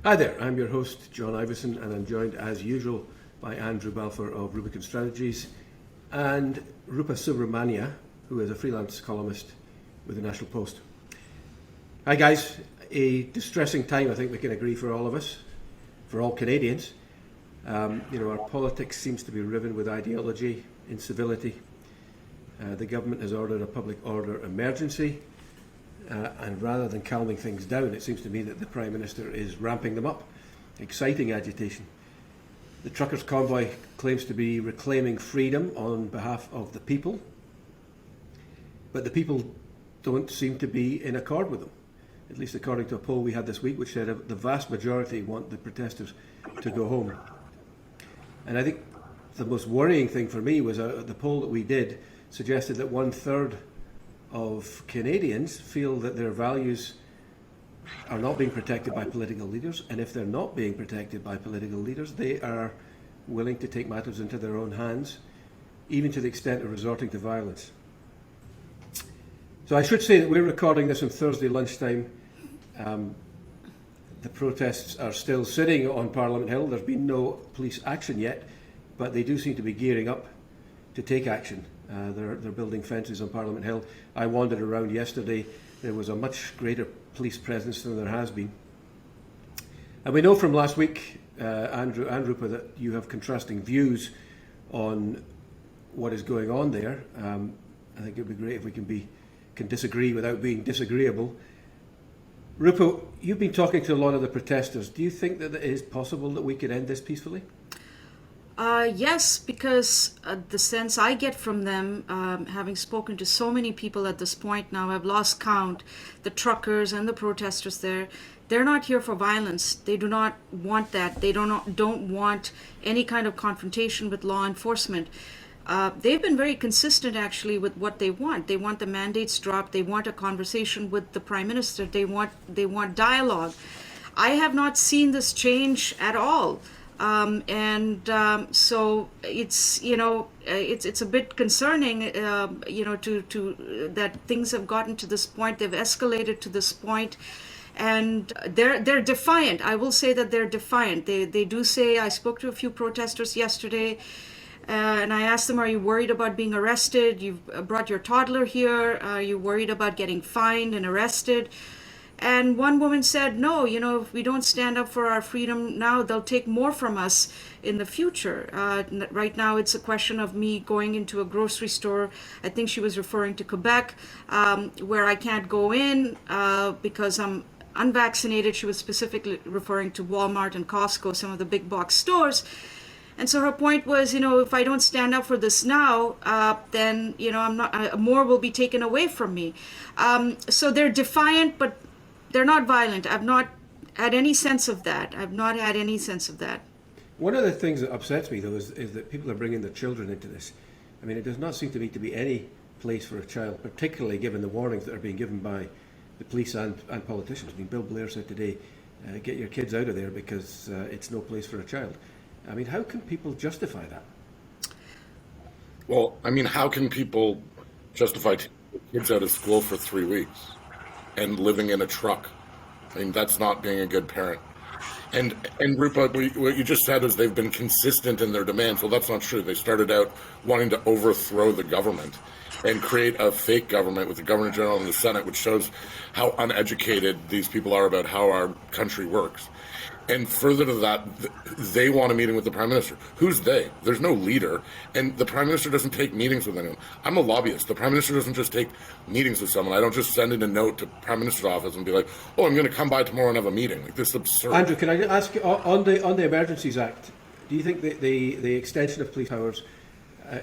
Hi there, I'm your host, John Ivison, and I'm joined as usual by Andrew Balfour of Rubicon Strategies and Rupa Subramanya, who is a freelance columnist with the National Post. Hi guys, a distressing time I think we can agree for all of us, for all Canadians. Our politics seems to be riven with ideology, incivility. The government has ordered a public order emergency. And rather than calming things down, it seems to me that the Prime Minister is ramping them up, exciting agitation. The truckers' convoy claims to be reclaiming freedom on behalf of the people, but the people don't seem to be in accord with them, at least according to a poll we had this week, which said the vast majority want the protesters to go home. And I think the most worrying thing for me was the poll that we did suggested that 1/3 of Canadians feel that their values are not being protected by political leaders, and if they're not being protected by political leaders, they are willing to take matters into their own hands, even to the extent of resorting to violence. So I should say that we're recording this on Thursday lunchtime. The protests are still sitting on Parliament Hill. There's been no police action yet, but they do seem to be gearing up to take action. They're building fences on Parliament Hill. I wandered around yesterday. There was a much greater police presence than there has been. And we know from last week, Andrew and Rupa, that you have contrasting views on what is going on there. I think it would be great if we can disagree without being disagreeable. Rupa, you've been talking to a lot of the protesters. Do you think that it is possible that we could end this peacefully? Yes, because the sense I get from them, having spoken to so many people at this point now, I've lost count, the truckers and the protesters there, they're not here for violence. They do not want that. They don't want any kind of confrontation with law enforcement. They've been very consistent actually with what they want. They want the mandates dropped. They want a conversation with the Prime Minister. They want dialogue. I have not seen this change at all. So it's it's a bit concerning to that things have gotten to this point. They've escalated to this point, and they're defiant. I will say that they're defiant. They do say, I spoke to a few protesters yesterday, and I asked them, are you worried about being arrested? You've brought your toddler here. Are you worried about getting fined and arrested? And one woman said, no, if we don't stand up for our freedom now, they'll take more from us in the future. Right now, it's a question of me going into a grocery store. I think she was referring to Quebec, where I can't go in because I'm unvaccinated. She was specifically referring to Walmart and Costco, some of the big box stores. And so her point was, if I don't stand up for this now, then, more will be taken away from me. So they're defiant, but they're not violent. I've not had any sense of that. One of the things that upsets me, though, is that people are bringing their children into this. I mean, it does not seem to me to be any place for a child, particularly given the warnings that are being given by the police and politicians. I mean, Bill Blair said today, get your kids out of there because it's no place for a child. I mean, how can people justify that? Well, I mean, how can people justify taking kids out of school for 3 weeks and living in a truck? I mean, that's not being a good parent. And Rupa, what you just said is they've been consistent in their demands. Well, that's not true. They started out wanting to overthrow the government and create a fake government with the Governor General and the Senate, which shows how uneducated these people are about how our country works. And further to that, they want a meeting with the Prime Minister. Who's they? There's no leader. And the Prime Minister doesn't take meetings with anyone. I'm a lobbyist. The Prime Minister doesn't just take meetings with someone. I don't just send in a note to Prime Minister's office and be like, oh, I'm going to come by tomorrow and have a meeting. Like, this is absurd. Andrew, can I ask you, on the Emergencies Act, do you think the extension of police powers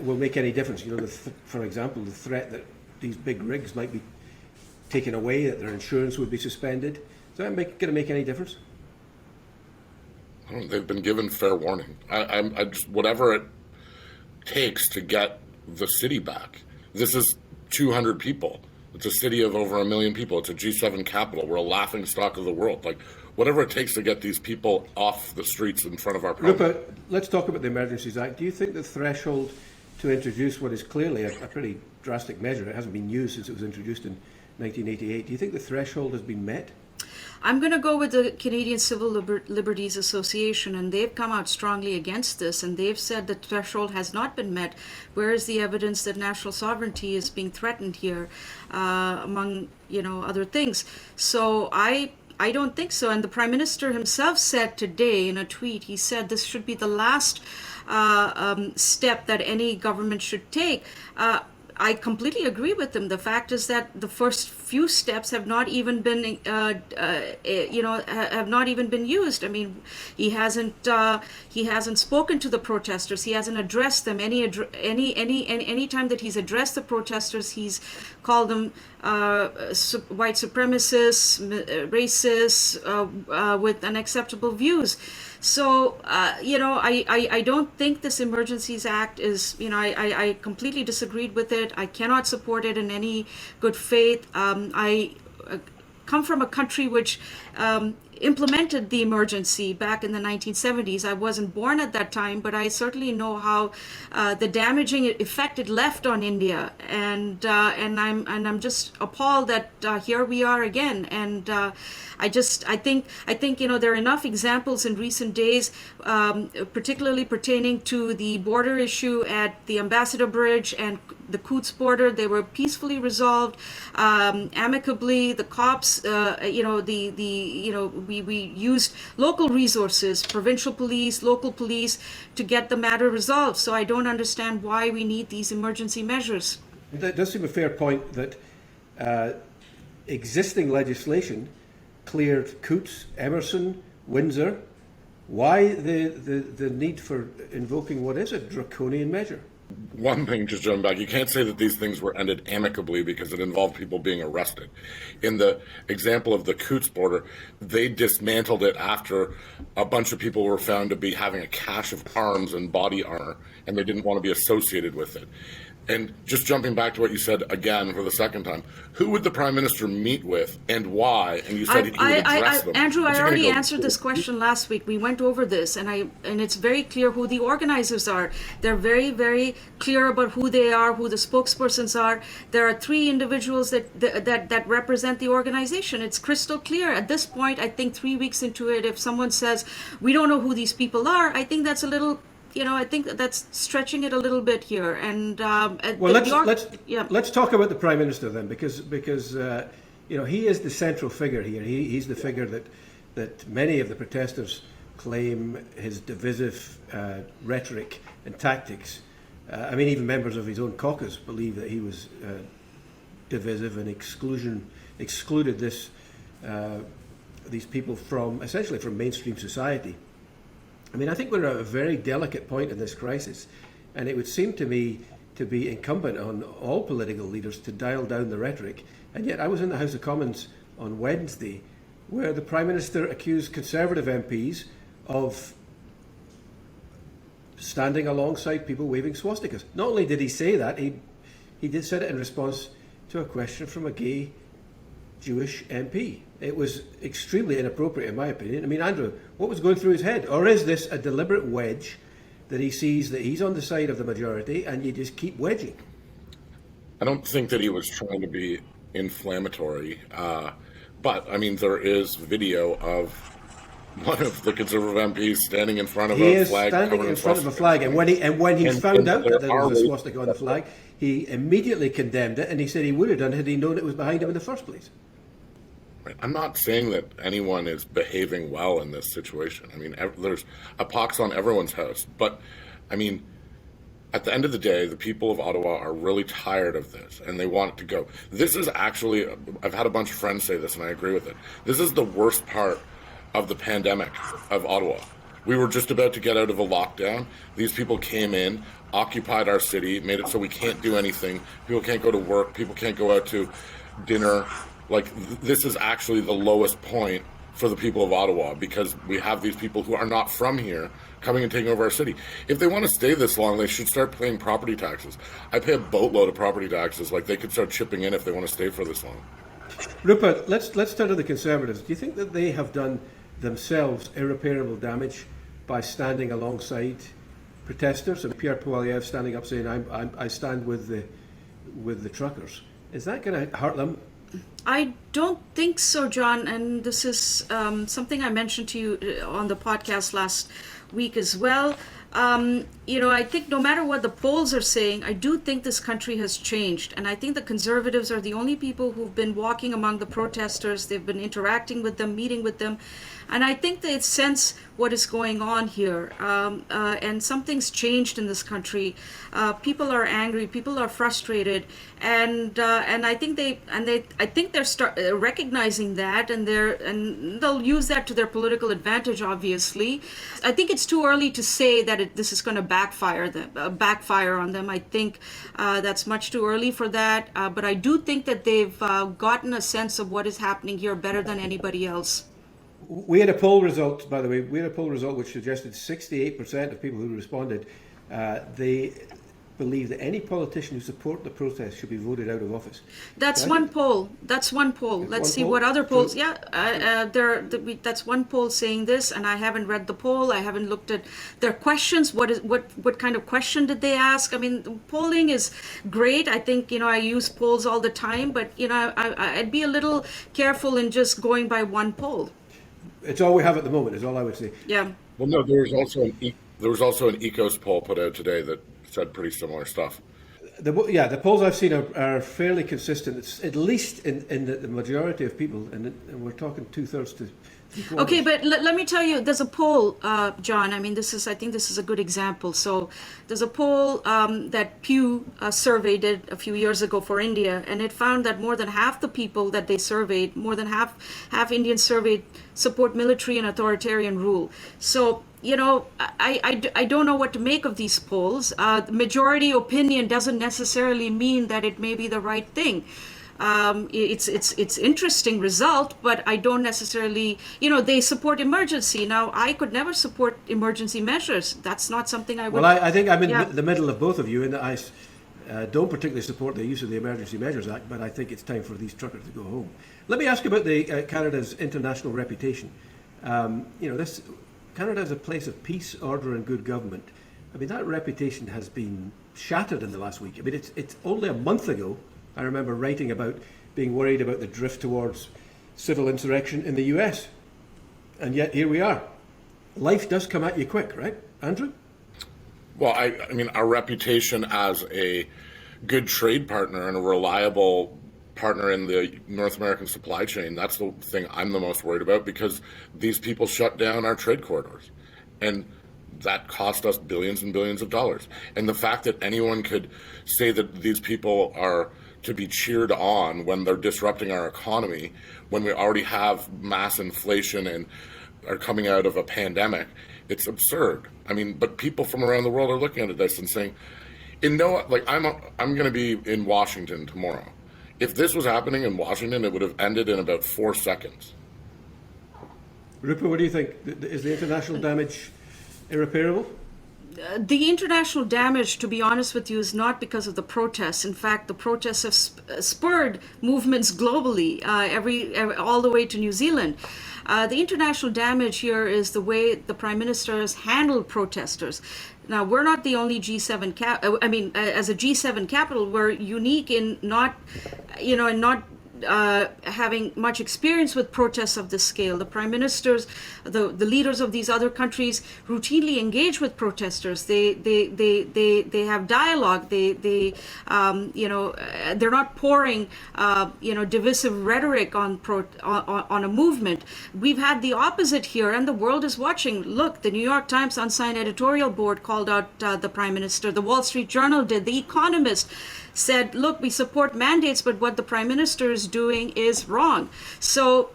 will make any difference? For example, the threat that these big rigs might be taken away, that their insurance would be suspended. Is that going to make any difference? They've been given fair warning. I just, whatever it takes to get the city back. This is 200 people. It's a city of over 1 million people. It's a G7 capital. We're a laughing stock of the world. Like, whatever it takes to get these people off the streets in front of our parliament. Rupa, let's talk about the Emergencies Act. Do you think the threshold to introduce what is clearly a pretty drastic measure, it hasn't been used since it was introduced in 1988, do you think the threshold has been met? I'm going to go with the Canadian Civil Liberties Association, and they've come out strongly against this, and they've said the threshold has not been met. Where is the evidence that national sovereignty is being threatened here, among other things? So I don't think so. And the Prime Minister himself said today in a tweet, he said this should be the last step that any government should take. I completely agree with him. The fact is that the first few steps have not even been, have not even been used. I mean, he hasn't spoken to the protesters. He hasn't addressed them. Any time that he's addressed the protesters, he's called them white supremacists, racists, with unacceptable views. So, I don't think this Emergencies Act is, I completely disagreed with it. I cannot support it in any good faith. I come from a country which implemented the emergency back in the 1970s. I wasn't born at that time, but I certainly know how the damaging effect it left on India, and I'm just appalled that here we are again. And I think there are enough examples in recent days, particularly pertaining to the border issue at the Ambassador Bridge and the Coutts border. They were peacefully resolved, amicably. The cops, we used local resources, provincial police, local police, to get the matter resolved. So I don't understand why we need these emergency measures. That does seem a fair point, that existing legislation cleared Coutts, Emerson, Windsor. Why the need for invoking what is a draconian measure? One thing, just jumping back, you can't say that these things were ended amicably because it involved people being arrested. In the example of the Coutts border, they dismantled it after a bunch of people were found to be having a cache of arms and body armor, and they didn't want to be associated with it. And just jumping back to what you said again for the second time, who would the Prime Minister meet with and why? And you said he would address them. Andrew, I already answered this question last week. We went over this, and it's very clear who the organizers are. They're very, very clear about who they are, who the spokespersons are. There are 3 individuals that represent the organization. It's crystal clear. At this point, I think 3 weeks into it, if someone says, we don't know who these people are, I think that's a little... I think that's stretching it a little bit here. And let's talk about the Prime Minister then, because he is the central figure here. He's the figure that many of the protesters claim his divisive rhetoric and tactics. Even members of his own caucus believe that he was divisive and excluded these people essentially from mainstream society. I think we're at a very delicate point in this crisis, and it would seem to me to be incumbent on all political leaders to dial down the rhetoric. And yet I was in the House of Commons on Wednesday where the Prime Minister accused Conservative MPs of standing alongside people waving swastikas. Not only did he say that, he did say it in response to a question from a gay Jewish MP. It was extremely inappropriate, in my opinion. Andrew, what was going through his head? Or is this a deliberate wedge that he sees that he's on the side of the majority and you just keep wedging? I don't think that he was trying to be inflammatory, but there is video of one of the Conservative MPs standing in front of a flag. He is standing in front of a flag, and when he found out that there was a swastika on the flag, he immediately condemned it, and he said he would have done it had he known it was behind him in the first place. I'm not saying that anyone is behaving well in this situation. There's a pox on everyone's house. But, at the end of the day, the people of Ottawa are really tired of this, and they want it to go. This is actually, I've had a bunch of friends say this, and I agree with it. This is the worst part of the pandemic of Ottawa. We were just about to get out of a lockdown. These people came in, occupied our city, made it so we can't do anything. People can't go to work. People can't go out to dinner. This is actually the lowest point for the people of Ottawa, because we have these people who are not from here coming and taking over our city. If they want to stay this long, they should start paying property taxes. I pay a boatload of property taxes. They could start chipping in if they want to stay for this long. Rupert, let's turn to the Conservatives. Do you think that they have done themselves irreparable damage by standing alongside protesters? And Pierre Poilievre standing up saying, I stand with the truckers. Is that going to hurt them? I don't think so, John. And this is something I mentioned to you on the podcast last week as well. I think no matter what the polls are saying, I do think this country has changed. And I think the conservatives are the only people who've been walking among the protesters. They've been interacting with them, meeting with them. And I think they sense what is going on here. And something's changed in this country. People are angry. People are frustrated. And I think they're recognizing that, and they'll use that to their political advantage. Obviously, I think it's too early to say that this is going to backfire on them. I think that's much too early for that. But I do think that they've gotten a sense of what is happening here better than anybody else. We had a poll result, by the way. We had a poll result which suggested 68% of people who responded they believe that any politician who support the protest should be voted out of office. That's one poll. Let's see what other polls. Yeah, that's one poll saying this, and I haven't read the poll. I haven't looked at their questions. What kind of question did they ask? I mean, polling is great. I think I use polls all the time, but I'd be a little careful in just going by one poll. It's all we have at the moment, is all I would say. Yeah. Well, no, there was also an Ecos poll put out today that said pretty similar stuff. The polls I've seen are fairly consistent. It's at least in the majority of people, and we're talking 2/3 to 3/4. Okay, but let me tell you, there's a poll, John. I mean, I think this is a good example. So there's a poll that Pew survey did a few years ago for India, and it found that more than half the people that they surveyed, more than half Indians surveyed, support military and authoritarian rule. So I don't know what to make of these polls. Majority opinion doesn't necessarily mean that it may be the right thing. It's interesting result, but I don't necessarily, they support emergency. Now, I could never support emergency measures. That's not something I would. Well, I think I'm in the middle of both of you, and I don't particularly support the use of the Emergency Measures Act, but I think it's time for these truckers to go home. Let me ask about Canada's international reputation. Canada is a place of peace, order, and good government. I mean, that reputation has been shattered in the last week. I mean, it's only a month ago I remember writing about being worried about the drift towards civil insurrection in the US. And yet here we are. Life does come at you quick, right, Andrew? Well, I mean, our reputation as a good trade partner and a reliable partner in the North American supply chain, that's the thing I'm the most worried about, because these people shut down our trade corridors. And that cost us billions and billions of dollars. And the fact that anyone could say that these people are to be cheered on when they're disrupting our economy, when we already have mass inflation and are coming out of a pandemic, it's absurd. I mean, but people from around the world are looking at this and saying, I'm going to be in Washington tomorrow. If this was happening in Washington, it would have ended in about 4 seconds. Rupa, what do you think? Is the international damage irreparable? The international damage, to be honest with you, is not because of the protests. In fact, the protests have spurred movements globally, all the way to New Zealand. The international damage here is the way the Prime Minister has handled protesters. Now, we're not the only G7 as a G7 capital, we're unique in not having much experience with protests of this scale. The prime ministers, the leaders of these other countries routinely engage with protesters. They have dialogue. They're not pouring divisive rhetoric on a movement. We've had the opposite here, and the world is watching. Look, the New York Times unsigned editorial board called out the prime minister. The Wall Street Journal did. The Economist said, look, we support mandates, but what the prime minister is doing is wrong. So,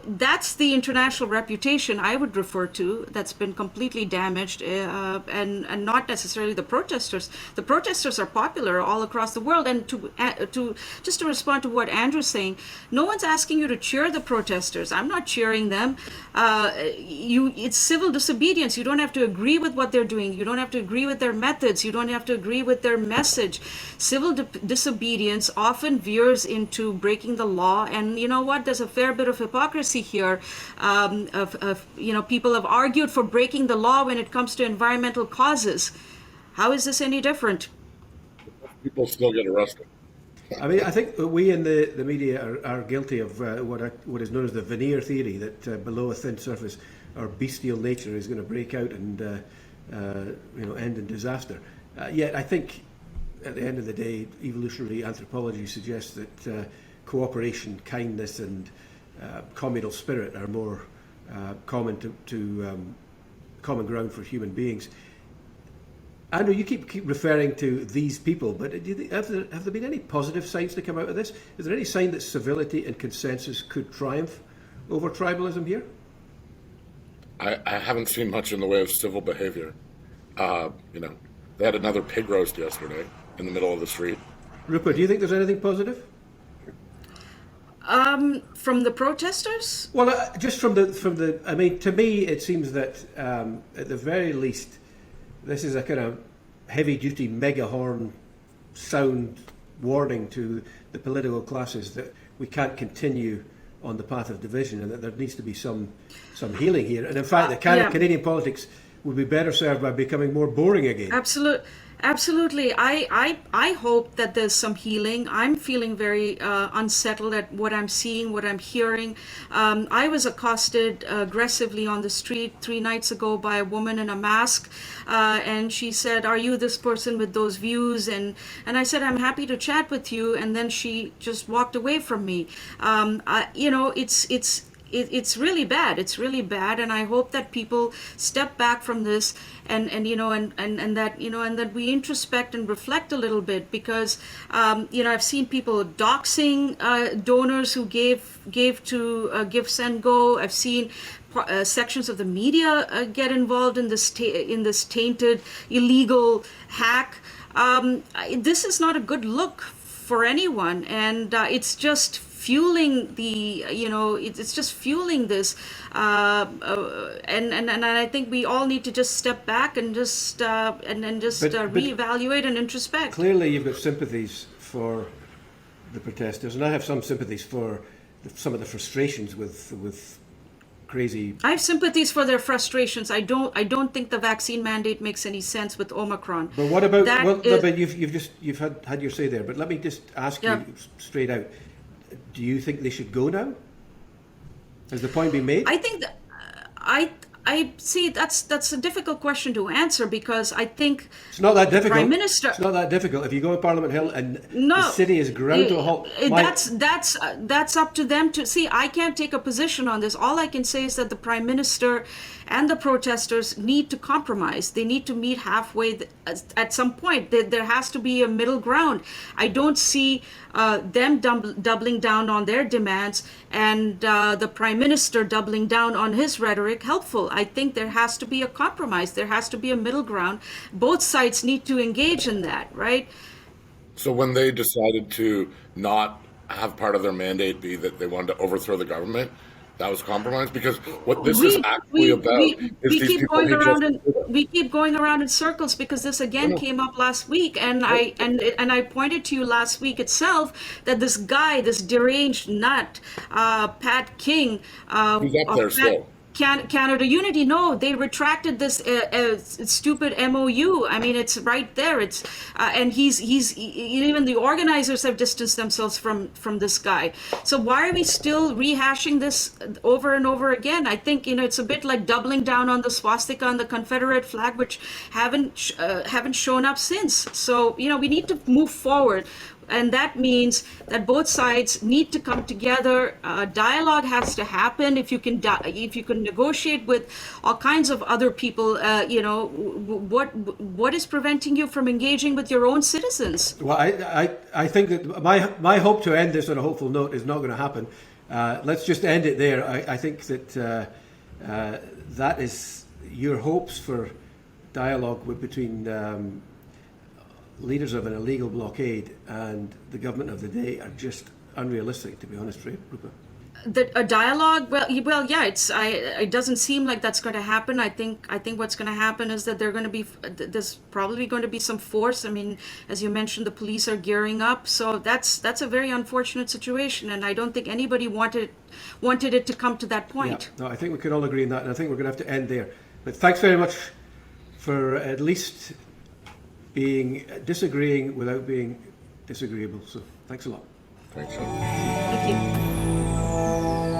that's the international reputation I would refer to that's been completely damaged, and not necessarily the protesters. The protesters are popular all across the world. And to respond to what Andrew's saying, no one's asking you to cheer the protesters. I'm not cheering them. It's civil disobedience. You don't have to agree with what they're doing. You don't have to agree with their methods. You don't have to agree with their message. Civil disobedience often veers into breaking the law, and you know what? There's a fair bit of hypocrisy here. People have argued for breaking the law when it comes to environmental causes. How is this any different? People still get arrested. I mean, I think we in the media are guilty of what is known as the veneer theory, that below a thin surface our bestial nature is going to break out and end in disaster. Yet I think at the end of the day, evolutionary anthropology suggests that cooperation, kindness and communal spirit are more common to common ground for human beings. Andrew, you keep referring to these people, but do you think, have there been any positive signs to come out of this? Is there any sign that civility and consensus could triumph over tribalism here? I haven't seen much in the way of civil behavior. They had another pig roast yesterday in the middle of the street. Rupa, do you think there's anything positive? From the protesters? Well, just from the. I mean, to me, it seems that at the very least, this is a kind of heavy-duty megahorn sound warning to the political classes that we can't continue on the path of division, and that there needs to be some healing here. And in fact, Canadian politics would be better served by becoming more boring again. Absolutely. I hope that there's some healing. I'm feeling very unsettled at what I'm seeing, what I'm hearing. I was accosted aggressively on the street 3 nights ago by a woman in a mask, and she said, "Are you this person with those views?" And I said, "I'm happy to chat with you." And then she just walked away from me. It's really bad. It's really bad, and I hope that people step back from this and that we introspect and reflect a little bit, because I've seen people doxing donors who gave to Give Send Go. I've seen sections of the media get involved in this tainted illegal hack. This is not a good look for anyone, and it's just fueling it's just fueling this, and I think we all need to just step back and just reevaluate and introspect. Clearly, you've got sympathies for the protesters, and I have some sympathies for some of the frustrations with crazy. I have sympathies for their frustrations. I don't think the vaccine mandate makes any sense with Omicron. But what about but you've had your say there. But let me just ask you straight out. Do you think they should go now? Has the point been made? I think that I see that's a difficult question to answer, because I think it's not that difficult. Prime Minister, it's not that difficult. If you go to Parliament Hill and the city is ground to a halt, that's up to them to see. I can't take a position on this. All I can say is that the Prime Minister and the protesters need to compromise. They need to meet halfway at some point. There has to be a middle ground. I don't see them doubling down on their demands and the Prime Minister doubling down on his rhetoric helpful. I think there has to be a compromise. There has to be a middle ground. Both sides need to engage in that, right? So when they decided to not have part of their mandate be that they wanted to overthrow the government, that was compromise? Because what this is actually about is these people we keep going around in circles, because this again came up last week, and I pointed to you last week itself that this guy, this deranged nut, Pat King, who's up there still. Canada Unity, no, they retracted this stupid MOU. I mean, it's right there. It's and he's even the organizers have distanced themselves from this guy. So why are we still rehashing this over and over again? I think it's a bit like doubling down on the swastika and the Confederate flag, which haven't shown up since. So we need to move forward. And that means that both sides need to come together. Dialogue has to happen. If you can negotiate with all kinds of other people, what is preventing you from engaging with your own citizens? Well, I think that my hope to end this on a hopeful note is not going to happen. Let's just end it there. I think that that is your hopes for dialogue between leaders of an illegal blockade and the government of the day are just unrealistic, to be honest, Rupa. A dialogue, well, yeah, it doesn't seem like that's going to happen. I think what's going to happen is that there's probably going to be some force. I mean, as you mentioned, the police are gearing up, so that's a very unfortunate situation, and I don't think anybody wanted it to come to that point. Yeah, no, I think we can all agree on that, and I think we're going to have to end there. But thanks very much for at least disagreeing without being disagreeable. So Thanks a lot. Thanks, Sean. Thank you.